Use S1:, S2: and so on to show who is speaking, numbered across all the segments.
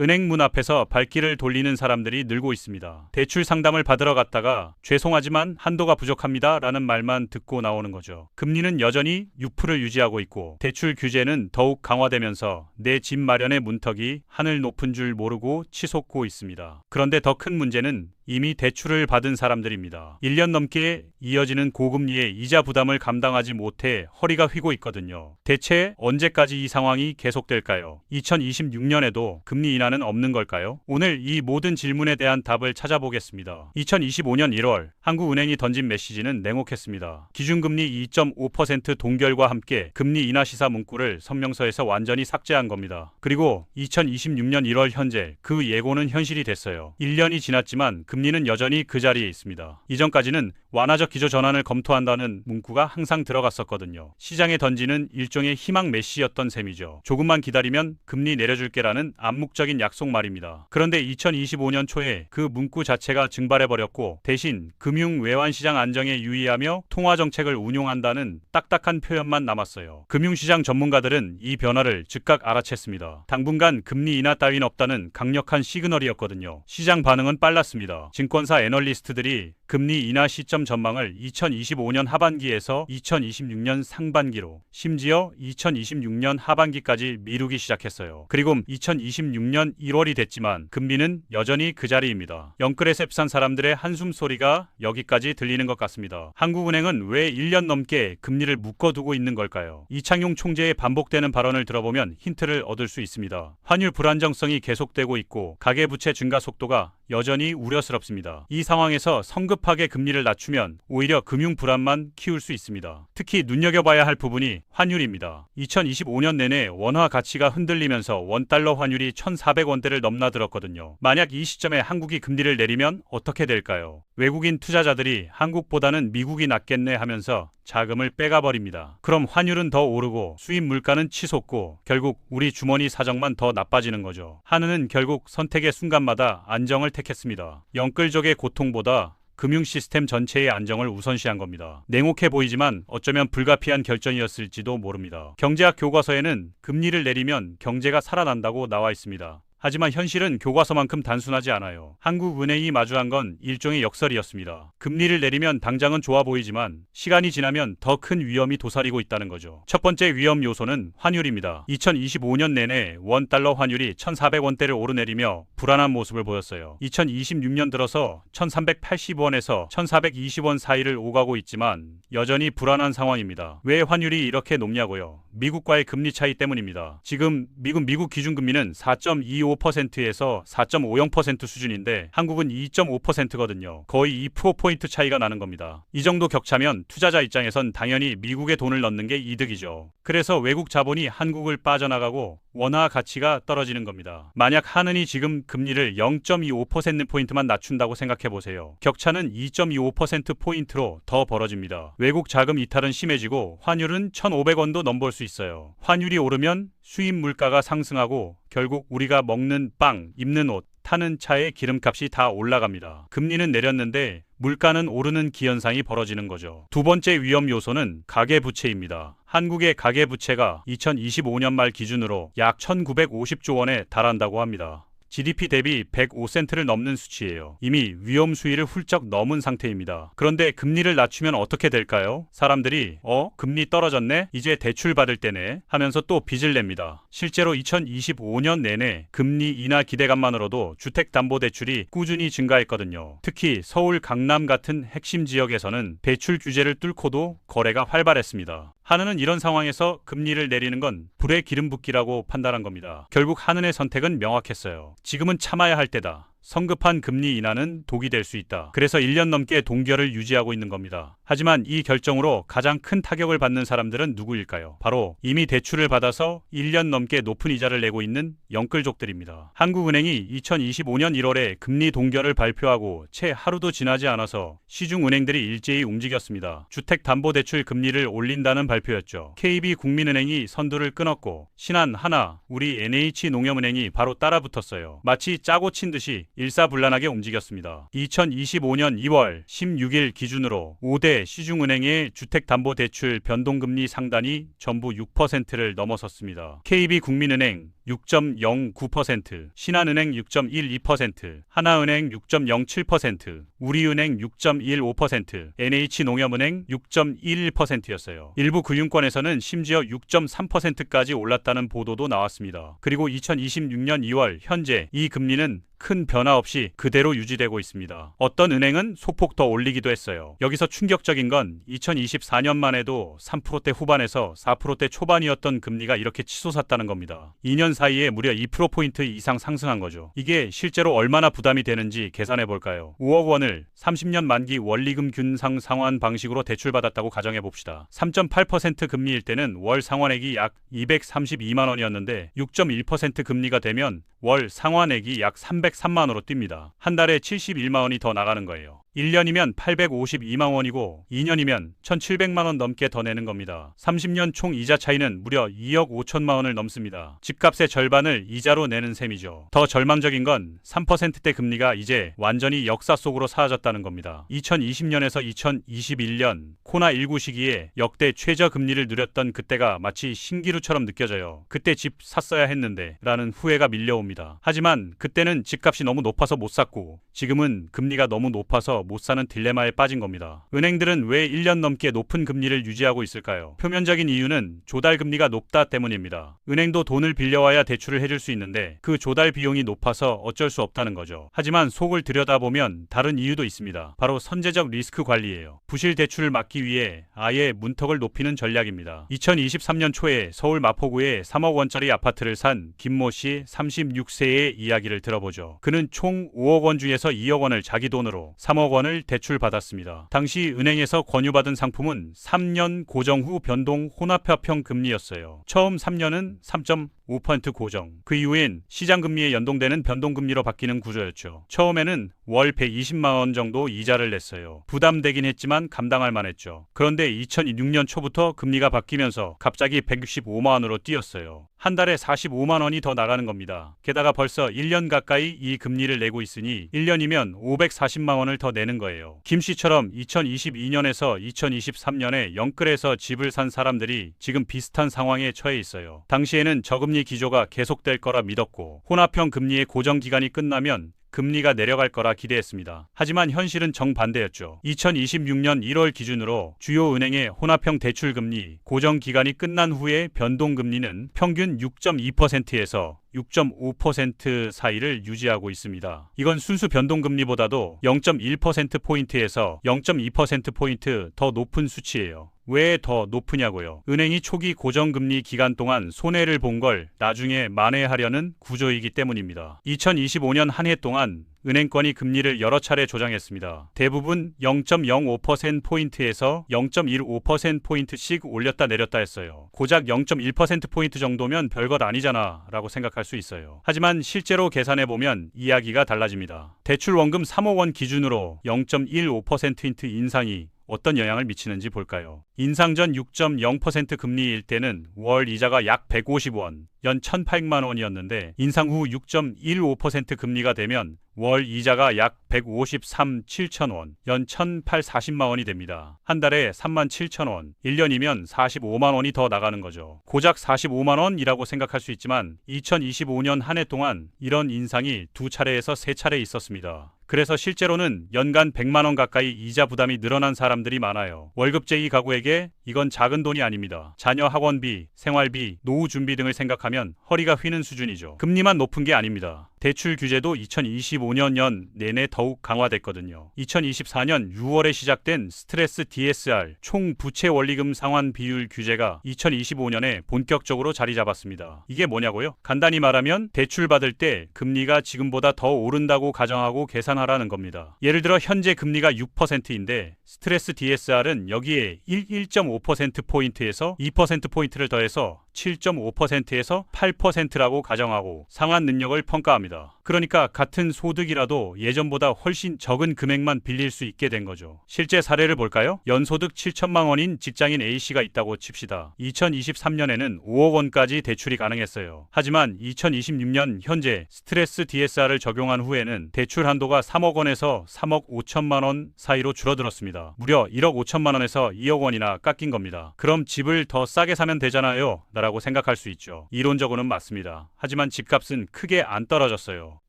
S1: 은행 문 앞에서 발길을 돌리는 사람들이 늘고 있습니다. 대출 상담을 받으러 갔다가 죄송하지만 한도가 부족합니다 라는 말만 듣고 나오는 거죠. 금리는 여전히 6%를 유지하고 있고 대출 규제는 더욱 강화되면서 내 집 마련의 문턱이 하늘 높은 줄 모르고 치솟고 있습니다. 그런데 더 큰 문제는 이미 대출을 받은 사람들입니다. 1년 넘게 이어지는 고금리의 이자 부담을 감당하지 못해 허리가 휘고 있거든요. 대체 언제까지 이 상황이 계속될까요? 2026년에도 금리 인하는 없는 걸까요? 오늘 이 모든 질문에 대한 답을 찾아보겠습니다. 2025년 1월 한국은행이 던진 메시지는 냉혹했습니다. 기준금리 2.5% 동결과 함께 금리 인하 시사 문구를 성명서에서 완전히 삭제한 겁니다. 그리고 2026년 1월 현재 그 예고는 현실이 됐어요. 1년이 지났지만 금리는 여전히 그 자리에 있습니다. 이전까지는 완화적 기조 전환을 검토한다는 문구가 항상 들어갔었거든요. 시장에 던지는 일종의 희망 메시였던 셈이죠. 조금만 기다리면 금리 내려줄게라는 암묵적인 약속 말입니다. 그런데 2025년 초에 그 문구 자체가 증발해버렸고 대신 금융 외환시장 안정에 유의하며 통화정책을 운용한다는 딱딱한 표현만 남았어요. 금융시장 전문가들은 이 변화를 즉각 알아챘습니다. 당분간 금리 인하 따윈 없다는 강력한 시그널이었거든요. 시장 반응은 빨랐습니다. 증권사 애널리스트들이 금리 인하 시점 전망을 2025년 하반기에서 2026년 상반기로 심지어 2026년 하반기까지 미루기 시작했어요. 그리고 2026년 1월이 됐지만 금리는 여전히 그 자리입니다. 영끌에서 산 사람들의 한숨 소리가 여기까지 들리는 것 같습니다. 한국은행은 왜 1년 넘게 금리를 묶어두고 있는 걸까요? 이창용 총재의 반복되는 발언을 들어보면 힌트를 얻을 수 있습니다. 환율 불안정성이 계속되고 있고 가계부채 증가 속도가 여전히 우려스럽습니다. 이 상황에서 성급하게 금리를 낮추면 오히려 금융 불안만 키울 수 있습니다. 특히 눈여겨봐야 할 부분이 환율입니다. 2025년 내내 원화 가치가 흔들리면서 원달러 환율이 1,400원대를 넘나들었거든요. 만약 이 시점에 한국이 금리를 내리면 어떻게 될까요? 외국인 투자자들이 한국보다는 미국이 낫겠네 하면서 자금을 빼가버립니다. 그럼 환율은 더 오르고 수입 물가는 치솟고 결국 우리 주머니 사정만 더 나빠지는 거죠. 한은은 결국 선택의 순간마다 안정을 택했습니다. 영끌족의 고통보다 금융 시스템 전체의 안정을 우선시한 겁니다. 냉혹해 보이지만 어쩌면 불가피한 결정이었을지도 모릅니다. 경제학 교과서에는 금리를 내리면 경제가 살아난다고 나와 있습니다. 하지만 현실은 교과서만큼 단순하지 않아요. 한국은행이 마주한 건 일종의 역설이었습니다. 금리를 내리면 당장은 좋아 보이지만 시간이 지나면 더 큰 위험이 도사리고 있다는 거죠. 첫 번째 위험 요소는 환율입니다. 2025년 내내 원달러 환율이 1,400원대를 오르내리며 불안한 모습을 보였어요. 2026년 들어서 1,380원에서 1,420원 사이를 오가고 있지만 여전히 불안한 상황입니다. 왜 환율이 이렇게 높냐고요? 미국과의 금리 차이 때문입니다. 지금 미국 기준금리는 4.25%에서 4.50% 수준인데 한국은 2.5%거든요. 거의 2%포인트 차이가 나는 겁니다. 이 정도 격차면 투자자 입장에선 당연히 미국에 돈을 넣는 게 이득이죠. 그래서 외국 자본이 한국을 빠져나가고 원화 가치가 떨어지는 겁니다. 만약 한은이 지금 금리를 0.25%포인트만 낮춘다고 생각해보세요. 격차는 2.25%포인트로 더 벌어집니다. 외국 자금 이탈은 심해지고 환율은 1,500원도 넘볼 수 있어요. 환율이 오르면 수입 물가가 상승하고 결국 우리가 먹는 빵, 입는 옷, 타는 차의 기름값이 다 올라갑니다. 금리는 내렸는데 물가는 오르는 기현상이 벌어지는 거죠. 두 번째 위험 요소는 가계부채입니다. 한국의 가계부채가 2025년 말 기준으로 약 1,950조 원에 달한다고 합니다. GDP 대비 105센트를 넘는 수치예요. 이미 위험 수위를 훌쩍 넘은 상태입니다. 그런데 금리를 낮추면 어떻게 될까요? 사람들이 금리 떨어졌네? 이제 대출 받을 때네? 하면서 또 빚을 냅니다. 실제로 2025년 내내 금리 인하 기대감만으로도 주택담보대출이 꾸준히 증가했거든요. 특히 서울, 강남 같은 핵심 지역에서는 대출 규제를 뚫고도 거래가 활발했습니다. 한은은 이런 상황에서 금리를 내리는 건 불에 기름 붓기라고 판단한 겁니다. 결국 한은의 선택은 명확했어요. 지금은 참아야 할 때다. 성급한 금리 인하는 독이 될 수 있다. 그래서 1년 넘게 동결을 유지하고 있는 겁니다. 하지만 이 결정으로 가장 큰 타격을 받는 사람들은 누구일까요? 바로 이미 대출을 받아서 1년 넘게 높은 이자를 내고 있는 영끌족들입니다. 한국은행이 2025년 1월에 금리 동결을 발표하고 채 하루도 지나지 않아서 시중은행들이 일제히 움직였습니다. 주택담보대출 금리를 올린다는 발표였죠. KB국민은행이 선두를 끊었고 신한, 하나, 우리 NH농협은행이 바로 따라붙었어요. 마치 짜고 친 듯이 일사불란하게 움직였습니다. 2025년 2월 16일 기준으로 5대 시중은행의 주택담보대출 변동금리 상단이 전부 6%를 넘어섰습니다. KB국민은행 6.09%, 신한은행 6.12%, 하나은행 6.07%, 우리은행 6.15%, NH농협은행 6.11%였어요. 일부 금융권에서는 심지어 6.3%까지 올랐다는 보도도 나왔습니다. 그리고 2026년 2월 현재 이 금리는 큰 변화 없이 그대로 유지되고 있습니다. 어떤 은행은 소폭 더 올리기도 했어요. 여기서 충격적인 건 2024년만 해도 3%대 후반에서 4%대 초반이었던 금리가 이렇게 치솟았다는 겁니다. 2년 사이에 무려 2%포인트 이상 상승한 거죠. 이게 실제로 얼마나 부담이 되는지 계산해 볼까요? 5억 원을 30년 만기 원리금 균상 상환 방식으로 대출받았다고 가정해 봅시다. 3.8% 금리일 때는 월 상환액이 약 232만 원이었는데 6.1% 금리가 되면 월 상환액이 약 303만 원으로 뜁니다. 한 달에 71만 원이 더 나가는 거예요. 1년이면 852만 원이고 2년이면 1,700만 원 넘게 더 내는 겁니다. 30년 총 이자 차이는 무려 2억 5천만 원을 넘습니다. 집값의 절반을 이자로 내는 셈이죠. 더 절망적인 건 3%대 금리가 이제 완전히 역사 속으로 사라졌다는 겁니다. 2020년에서 2021년 코로나19 시기에 역대 최저 금리를 누렸던 그때가 마치 신기루처럼 느껴져요. 그때 집 샀어야 했는데 라는 후회가 밀려옵니다. 하지만 그때는 집값이 너무 높아서 못 샀고 지금은 금리가 너무 높아서 못 사는 딜레마에 빠진 겁니다. 은행들은 왜 1년 넘게 높은 금리를 유지하고 있을까요? 표면적인 이유는 조달 금리가 높다 때문입니다. 은행도 돈을 빌려와야 대출을 해줄 수 있는데 그 조달 비용이 높아서 어쩔 수 없다는 거죠. 하지만 속을 들여다보면 다른 이유도 있습니다. 바로 선제적 리스크 관리예요. 부실 대출을 막기 위해 아예 문턱을 높이는 전략입니다. 2023년 초에 서울 마포구에 3억 원짜리 아파트를 산 김모 씨 36세의 이야기를 들어보죠. 그는 총 5억 원 중에서 2억 원을 자기 돈으로 3억 원을 대출받았습니다. 당시 은행에서 권유받은 상품은 3년 고정 후 변동 혼합화평 금리였어요. 처음 3년은 3.5% 고정, 그 이후엔 시장금리에 연동되는 변동금리로 바뀌는 구조였죠. 처음에는 월 120만 원 정도 이자를 냈어요. 부담되긴 했지만 감당할 만했죠. 그런데 2006년 초부터 금리가 바뀌면서 갑자기 165만 원으로 뛰었어요. 한 달에 45만 원이 더 나가는 겁니다. 게다가 벌써 1년 가까이 이 금리를 내고 있으니 1년이면 540만 원을 더 내는 거예요. 김 씨처럼 2022년에서 2023년에 영끌에서 집을 산 사람들이 지금 비슷한 상황에 처해 있어요. 당시에는 저금리 기조가 계속될 거라 믿었고 혼합형 금리의 고정 기간이 끝나면 금리가 내려갈 거라 기대했습니다. 하지만 현실은 정반대였죠. 2026년 1월 기준으로 주요 은행의 혼합형 대출금리 고정 기간이 끝난 후에 변동금리는 평균 6.2%에서 6.5% 사이를 유지하고 있습니다. 이건 순수 변동금리보다도 0.1%포인트에서 0.2%포인트 더 높은 수치예요. 왜 더 높으냐고요? 은행이 초기 고정금리 기간 동안 손해를 본 걸 나중에 만회하려는 구조이기 때문입니다. 2025년 한 해 동안 은행권이 금리를 여러 차례 조정했습니다. 대부분 0.05%포인트에서 0.15%포인트씩 올렸다 내렸다 했어요. 고작 0.1%포인트 정도면 별것 아니잖아 라고 생각할 수 있어요. 하지만 실제로 계산해보면 이야기가 달라집니다. 대출 원금 3억 원 기준으로 0.15%포인트 인상이 어떤 영향을 미치는지 볼까요? 인상 전 6.0% 금리일 때는 월 이자가 약 150원, 연 1,800만 원이었는데 인상 후 6.15% 금리가 되면 월 이자가 약 153,700원, 연 1,840만 원이 됩니다. 한 달에 37,000원, 1년이면 45만 원이 더 나가는 거죠. 고작 45만 원이라고 생각할 수 있지만 2025년 한 해 동안 이런 인상이 2차례에서 3차례 있었습니다. 그래서 실제로는 연간 100만 원 가까이 이자 부담이 늘어난 사람들이 많아요. 월급쟁이 가구에게 이건 작은 돈이 아닙니다. 자녀 학원비, 생활비, 노후 준비 등을 생각하면 허리가 휘는 수준이죠. 금리만 높은 게 아닙니다. 대출 규제도 2025년 내내 더욱 강화됐거든요. 2024년 6월에 시작된 스트레스 DSR 총 부채 원리금 상환 비율 규제가 2025년에 본격적으로 자리 잡았습니다. 이게 뭐냐고요? 간단히 말하면 대출 받을 때 금리가 지금보다 더 오른다고 가정하고 계산하라는 겁니다. 예를 들어 현재 금리가 6%인데 스트레스 DSR은 여기에 1.5%포인트에서 2%포인트를 더해서 7.5%에서 8%라고 가정하고 상환 능력을 평가합니다. 그러니까 같은 소득이라도 예전보다 훨씬 적은 금액만 빌릴 수 있게 된 거죠. 실제 사례를 볼까요? 연소득 7천만 원인 직장인 A씨가 있다고 칩시다. 2023년에는 5억 원까지 대출이 가능했어요. 하지만 2026년 현재 스트레스 DSR을 적용한 후에는 대출 한도가 3억 원에서 3억 5천만 원 사이로 줄어들었습니다. 무려 1억 5천만 원에서 2억 원이나 깎인 겁니다. 그럼 집을 더 싸게 사면 되잖아요 라고 생각할 수 있죠. 이론적으로는 맞습니다. 하지만 집값은 크게 안 떨어졌어요.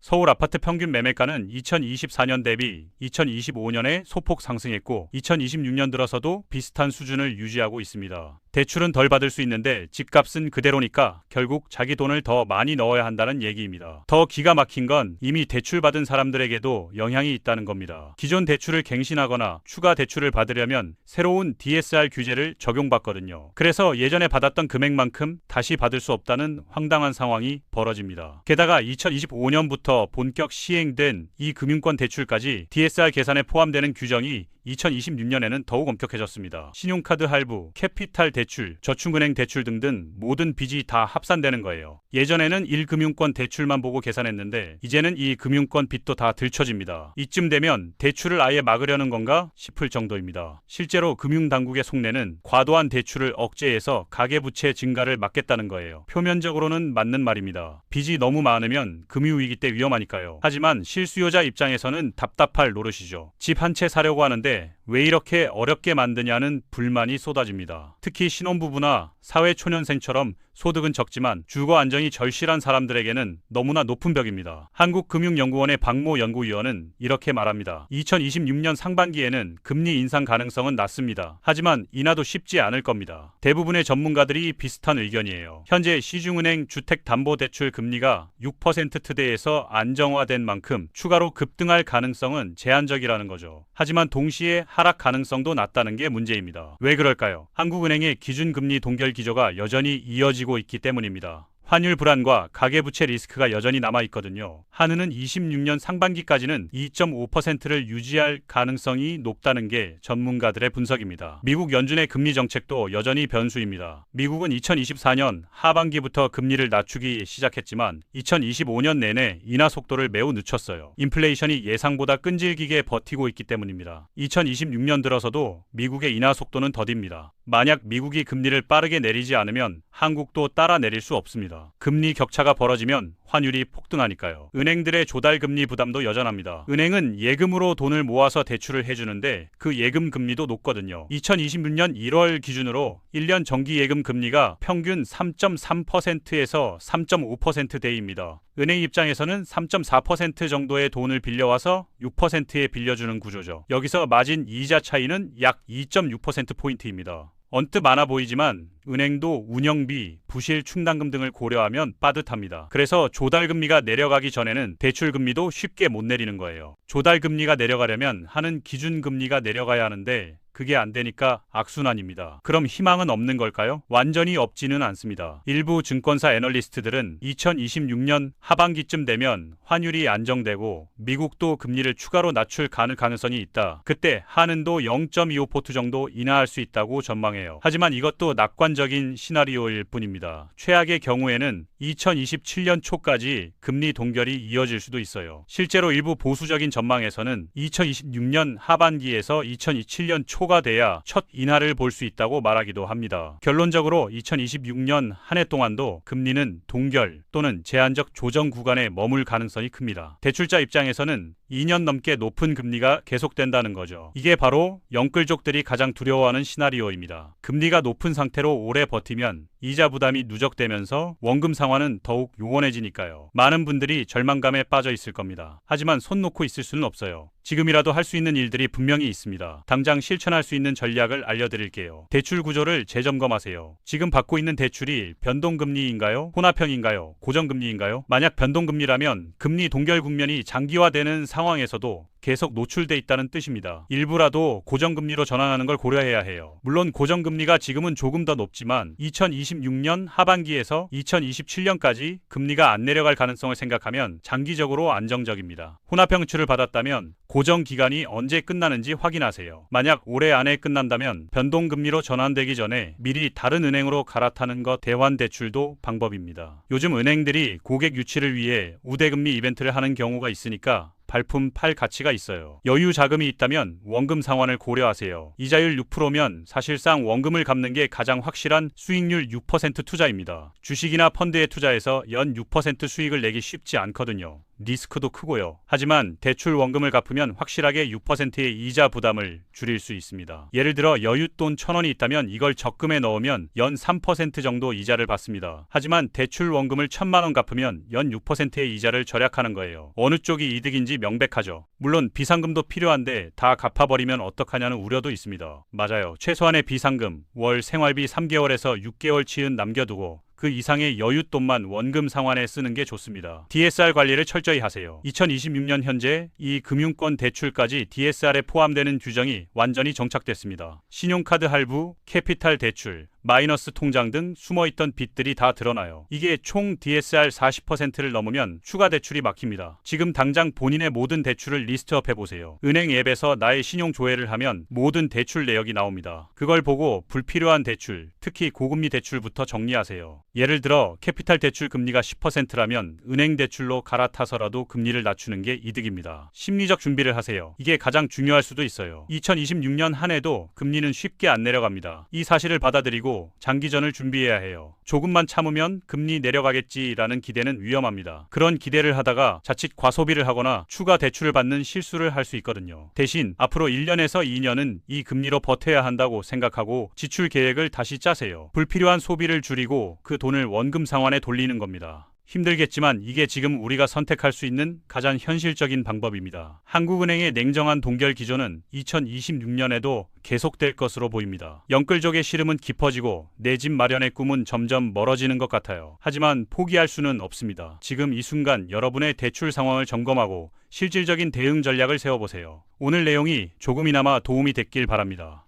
S1: 서울 아파트 평균 매매가는 2024년 대비 2025년에 소폭 상승했고 2026년 들어서도 비슷한 수준을 유지하고 있습니다. 대출은 덜 받을 수 있는데 집값은 그대로니까 결국 자기 돈을 더 많이 넣어야 한다는 얘기입니다. 더 기가 막힌 건 이미 대출 받은 사람들에게도 영향이 있다는 겁니다. 기존 대출을 갱신하거나 추가 대출을 받으려면 새로운 DSR 규제를 적용받거든요. 그래서 예전에 받았던 금액만큼 다시 받을 수 없다는 황당한 상황이 벌어집니다. 게다가 2025년부터 본격 시행된 이 금융권 대출까지 DSR 계산에 포함되는 규정이 2026년에는 더욱 엄격해졌습니다. 신용카드 할부, 캐피탈 대출, 저축은행 대출 등등 모든 빚이 다 합산되는 거예요. 예전에는 1금융권 대출만 보고 계산했는데 이제는 이 금융권 빚도 다 들춰집니다. 이쯤 되면 대출을 아예 막으려는 건가 싶을 정도입니다. 실제로 금융당국의 속내는 과도한 대출을 억제해서 가계부채 증가를 막겠다는 거예요. 표면적으로는 맞는 말입니다. 빚이 너무 많으면 금융위기 때 위험하니까요. 하지만 실수요자 입장에서는 답답할 노릇이죠. 집 한 채 사려고 하는데 왜 이렇게 어렵게 만드냐는 불만이 쏟아집니다. 특히 신혼부부나 사회초년생처럼 소득은 적지만 주거 안정이 절실한 사람들에게는 너무나 높은 벽입니다. 한국금융연구원의 박모 연구위원은 이렇게 말합니다. 2026년 상반기에는 금리 인상 가능성은 낮습니다. 하지만 인하도 쉽지 않을 겁니다. 대부분의 전문가들이 비슷한 의견이에요. 현재 시중은행 주택담보대출 금리가 6%대에서 안정화된 만큼 추가로 급등할 가능성은 제한적이라는 거죠. 하지만 동시에 하락 가능성도 낮다는 게 문제입니다. 왜 그럴까요? 한국은행의 기준금리 동결 기조가 여전히 이어지고 있기 때문입니다. 환율 불안과 가계부채 리스크가 여전히 남아있거든요. 한은은 26년 상반기까지는 2.5%를 유지할 가능성이 높다는 게 전문가들의 분석입니다. 미국 연준의 금리 정책도 여전히 변수입니다. 미국은 2024년 하반기부터 금리를 낮추기 시작했지만 2025년 내내 인하 속도를 매우 늦췄어요. 인플레이션이 예상보다 끈질기게 버티고 있기 때문입니다. 2026년 들어서도 미국의 인하 속도는 더딥니다. 만약 미국이 금리를 빠르게 내리지 않으면 한국도 따라 내릴 수 없습니다. 금리 격차가 벌어지면 환율이 폭등하니까요. 은행들의 조달금리 부담도 여전합니다. 은행은 예금으로 돈을 모아서 대출을 해주는데 그 예금 금리도 높거든요. 2026년 1월 기준으로 1년 정기 예금 금리가 평균 3.3%에서 3.5%대입니다. 은행 입장에서는 3.4% 정도의 돈을 빌려와서 6%에 빌려주는 구조죠. 여기서 마진 이자 차이는 약 2.6%포인트입니다. 언뜻 많아 보이지만 은행도 운영비, 부실 충당금 등을 고려하면 빠듯합니다. 그래서 조달금리가 내려가기 전에는 대출금리도 쉽게 못 내리는 거예요. 조달금리가 내려가려면 하는 기준금리가 내려가야 하는데 그게 안 되니까 악순환입니다. 그럼 희망은 없는 걸까요? 완전히 없지는 않습니다. 일부 증권사 애널리스트들은 2026년 하반기쯤 되면 환율이 안정되고 미국도 금리를 추가로 낮출 가능성이 있다. 그때 한은도 0.25포트 정도 인하할 수 있다고 전망해요. 하지만 이것도 낙관적인 시나리오일 뿐입니다. 최악의 경우에는 2027년 초까지 금리 동결이 이어질 수도 있어요. 실제로 일부 보수적인 전망에서는 2026년 하반기에서 2027년 초가 돼야 첫 인하를 볼 수 있다고 말하기도 합니다. 결론적으로 2026년 한 해 동안도 금리는 동결 또는 제한적 조정 구간에 머물 가능성이 큽니다. 대출자 입장에서는 2년 넘게 높은 금리가 계속된다는 거죠. 이게 바로 영끌족들이 가장 두려워하는 시나리오입니다. 금리가 높은 상태로 오래 버티면 이자 부담이 누적되면서 원금 상환은 더욱 요원해지니까요. 많은 분들이 절망감에 빠져 있을 겁니다. 하지만 손 놓고 있을 수는 없어요. 지금이라도 할 수 있는 일들이 분명히 있습니다. 당장 실천할 수 있는 전략을 알려드릴게요. 대출 구조를 재점검하세요. 지금 받고 있는 대출이 변동금리인가요? 혼합형인가요? 고정금리인가요? 만약 변동금리라면 금리 동결 국면이 장기화되는 상황에서도 계속 노출돼 있다는 뜻입니다. 일부라도 고정금리로 전환하는 걸 고려해야 해요. 물론 고정금리가 지금은 조금 더 높지만 2026년 하반기에서 2027년까지 금리가 안 내려갈 가능성을 생각하면 장기적으로 안정적입니다. 혼합형출을 받았다면 고정 기간이 언제 끝나는지 확인하세요. 만약 올해 안에 끝난다면 변동금리로 전환되기 전에 미리 다른 은행으로 갈아타는 것 대환 대출도 방법입니다. 요즘 은행들이 고객 유치를 위해 우대금리 이벤트를 하는 경우가 있으니까 발품 팔 가치가 있어요. 여유 자금이 있다면 원금 상환을 고려하세요. 이자율 6%면 사실상 원금을 갚는 게 가장 확실한 수익률 6% 투자입니다. 주식이나 펀드에 투자해서 연 6% 수익을 내기 쉽지 않거든요. 리스크도 크고요. 하지만 대출 원금을 갚으면 확실하게 6%의 이자 부담을 줄일 수 있습니다. 예를 들어 여윳돈 1,000원이 있다면 이걸 적금에 넣으면 연 3% 정도 이자를 받습니다. 하지만 대출 원금을 1,000만 원 갚으면 연 6%의 이자를 절약하는 거예요. 어느 쪽이 이득인지 명백하죠. 물론 비상금도 필요한데 다 갚아버리면 어떡하냐는 우려도 있습니다. 맞아요. 최소한의 비상금, 월 생활비 3개월에서 6개월치은 남겨두고 그 이상의 여윳돈만 원금 상환에 쓰는 게 좋습니다. DSR 관리를 철저히 하세요. 2026년 현재 이 금융권 대출까지 DSR에 포함되는 규정이 완전히 정착됐습니다. 신용카드 할부, 캐피탈 대출, 마이너스 통장 등 숨어있던 빚들이 다 드러나요. 이게 총 DSR 40%를 넘으면 추가 대출이 막힙니다. 지금 당장 본인의 모든 대출을 리스트업 해보세요. 은행 앱에서 나의 신용 조회를 하면 모든 대출 내역이 나옵니다. 그걸 보고 불필요한 대출, 특히 고금리 대출부터 정리하세요. 예를 들어 캐피탈 대출 금리가 10%라면 은행 대출로 갈아타서라도 금리를 낮추는 게 이득입니다. 심리적 준비를 하세요. 이게 가장 중요할 수도 있어요. 2026년 한 해도 금리는 쉽게 안 내려갑니다. 이 사실을 받아들이고 장기전을 준비해야 해요. 조금만 참으면 금리 내려가겠지라는 기대는 위험합니다. 그런 기대를 하다가 자칫 과소비를 하거나 추가 대출을 받는 실수를 할 수 있거든요. 대신 앞으로 1년에서 2년은 이 금리로 버텨야 한다고 생각하고 지출 계획을 다시 짜세요. 불필요한 소비를 줄이고 그 돈을 원금 상환에 돌리는 겁니다. 힘들겠지만 이게 지금 우리가 선택할 수 있는 가장 현실적인 방법입니다. 한국은행의 냉정한 동결 기조는 2026년에도 계속될 것으로 보입니다. 영끌족의 시름은 깊어지고 내 집 마련의 꿈은 점점 멀어지는 것 같아요. 하지만 포기할 수는 없습니다. 지금 이 순간 여러분의 대출 상황을 점검하고 실질적인 대응 전략을 세워보세요. 오늘 내용이 조금이나마 도움이 됐길 바랍니다.